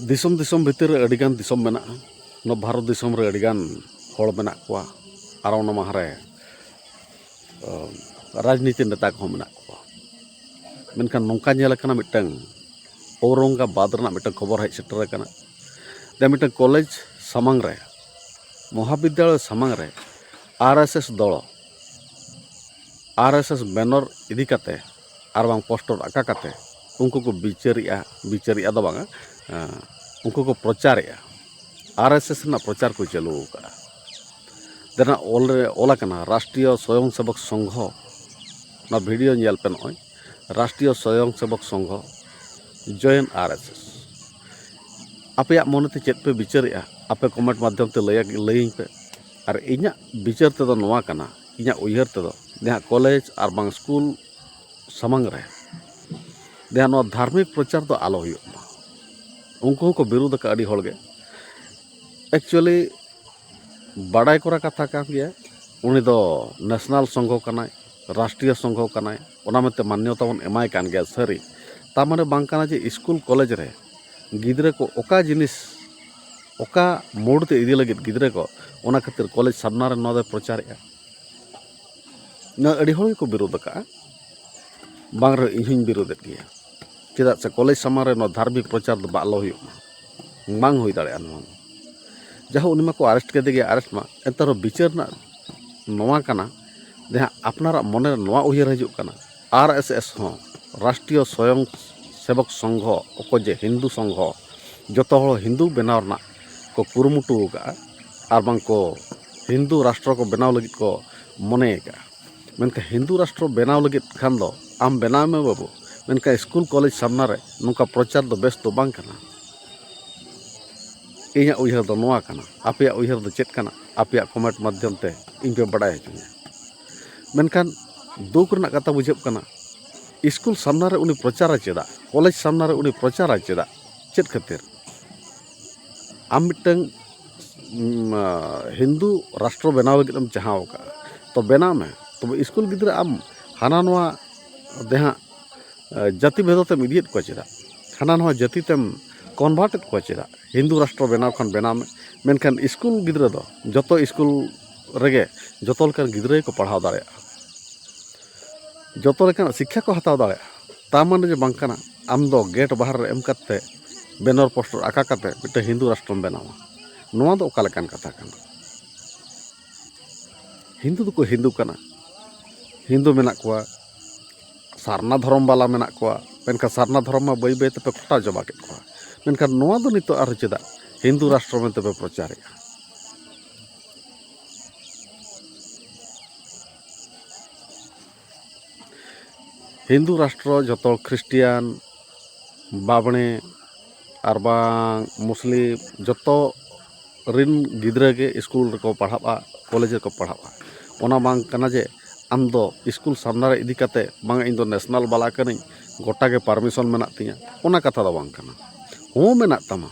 दिसम दिसम भितर अडिगान दिसम मेना न भारत दिसम रे अडिगान हड़ मेना कोआ आर ओना माहरे राजनीति नेता को मेना कोआ मेनखान नोंका नेल kana मिटंग औरंगाबाद रना मिटंग खबर हेज सेटर kana दे मिटंग कॉलेज सामांग रे महाविद्यालय सामांग रे आरएसएस दल आरएसएस बैनर इदी काते आर बांग पोस्टर आका काते उनको को बिचारिया दो बांगा उनको को प्रचार आरएसएस ना प्रचार को चालू का देना ओला कना राष्ट्रीय स्वयंसेवक संघ ना वीडियो नेल पे नय राष्ट्रीय स्वयंसेवक संघ जॉइन आरएसएस आपे मनते चेत पे बिचारिया आपे कमेंट माध्यम ते लई पे और इना विचार ते नोआ कना इना उयहर ते जहाँ कॉलेज और बांग स्कूल सामांग रे जहाँ धार्मिक प्रचार तो आलो हुआ उनको को विरोध का अड़ी होड़ गे एक्चुअली बाडाय कोरा कथा कान गया उनी दो नेशनल संघ कनाय राष्ट्रीय संघ कनाय ओना मते मान्यता बन एमाय कान गया सरी ता माने बांग काना जे स्कूल कॉलेज रे गिद्रे को ओका जिनिस ओका मोड़ ते इदी लगित गिद्रे को ओना खातिर कॉलेज सामना रे नोदे प्रचार न अड़ी होड़ को विरोध का बांग रे इहिं विरोध गया चेदा से कॉलेज सामना रे नो धार्मिक प्रचार दो बालो हुई बांग हुई दाड़े अन जहाँ उनी को अरेस्ट के दिगे अरेस्ट मा एंतर विचार ना नोआ कना जहाँ अपनारा मने नोआ उयहर हजु कना आरएसएस हो राष्ट्रीय स्वयं सेवक संघ ओको जे हिंदू संघ जतो हल हिंदू बनाव ना को कुरुमुटु का आर बांग को हिंदू राष्ट्र को बनाव लगित को मने का मेनका हिंदू राष्ट्र बनाव लगित खान दो आम बनाव में बाबू मेनका स्कूल कॉलेज सामना रे नुका प्रचार दो बेस तो बांग कना इया उयहर दो नोआ कना आपे उयहर दो चेत कना आपे कमेंट माध्यम ते इन पे बड़ाय हजुया मेनखान दुख रना कथा बुझेब कना स्कूल सामना रे उनी प्रचार चेदा कॉलेज सामना रे उनी प्रचार चेदा चेत खातिर आम मिटंग हिंदू राष्ट्र बनाव लगित चाहाव का तो बनाव में तो स्कूल गिद्रा आम हाना नोआ देहा जाति भेद तेम इदियत को चेदा हाना नोआ जाति तेम कन्वर्टेड को चेदा हिंदू राष्ट्र बनाव खान बनाव में मेनखान स्कूल गिद्रा दो जतो स्कूल रेगे जतो लेकान गिद्रा को पढ़ाव दाड़े जतो लेकान शिक्षा को हताव दाड़े ता माने जे बांग कना आम दो गेट बाहर रे एम कते बैनर पोस्टर आका कते मिटे हिंदू राष्ट्र बनावा नोआ दो ओका लेकान कथा कना हिंदू दो को हिंदू कना हिंदू मेना कोआ सारना धर्म वाला मेना कोआ मेनका सारना धर्म में बई बई ते खोटा जमा के कोआ मेनका नोआ दो नितो आर चेदा हिंदू राष्ट्र में ते प्रचार हिंदू राष्ट्र जतो ख्रिस्टियान बाबणे आर बांग मुस्लिम जतो रिन गिद्रा के स्कूल रे को पढ़ाबा कॉलेज रे को पढ़ाबा ओना बांग कना जे आम दो स्कूल सामना रे इदी काते बांग इन दो नेशनल बाला कनी गोटा के परमिशन मेना तिया ओना कथा दो बांग कना हो मेना तमा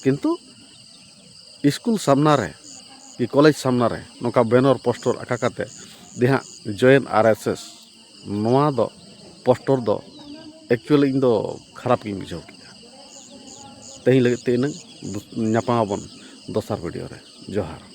किंतु स्कूल सामना रे कि कॉलेज सामना रे नोका बैनर पोस्टर आका काते देहा जॉइन आरएसएस नोआ दो पोस्टर दो एक्चुअली इन दो खराब की बुझाव किया तेही लगे ते इन न्यापाबन दोसर वीडियो रे जोहार।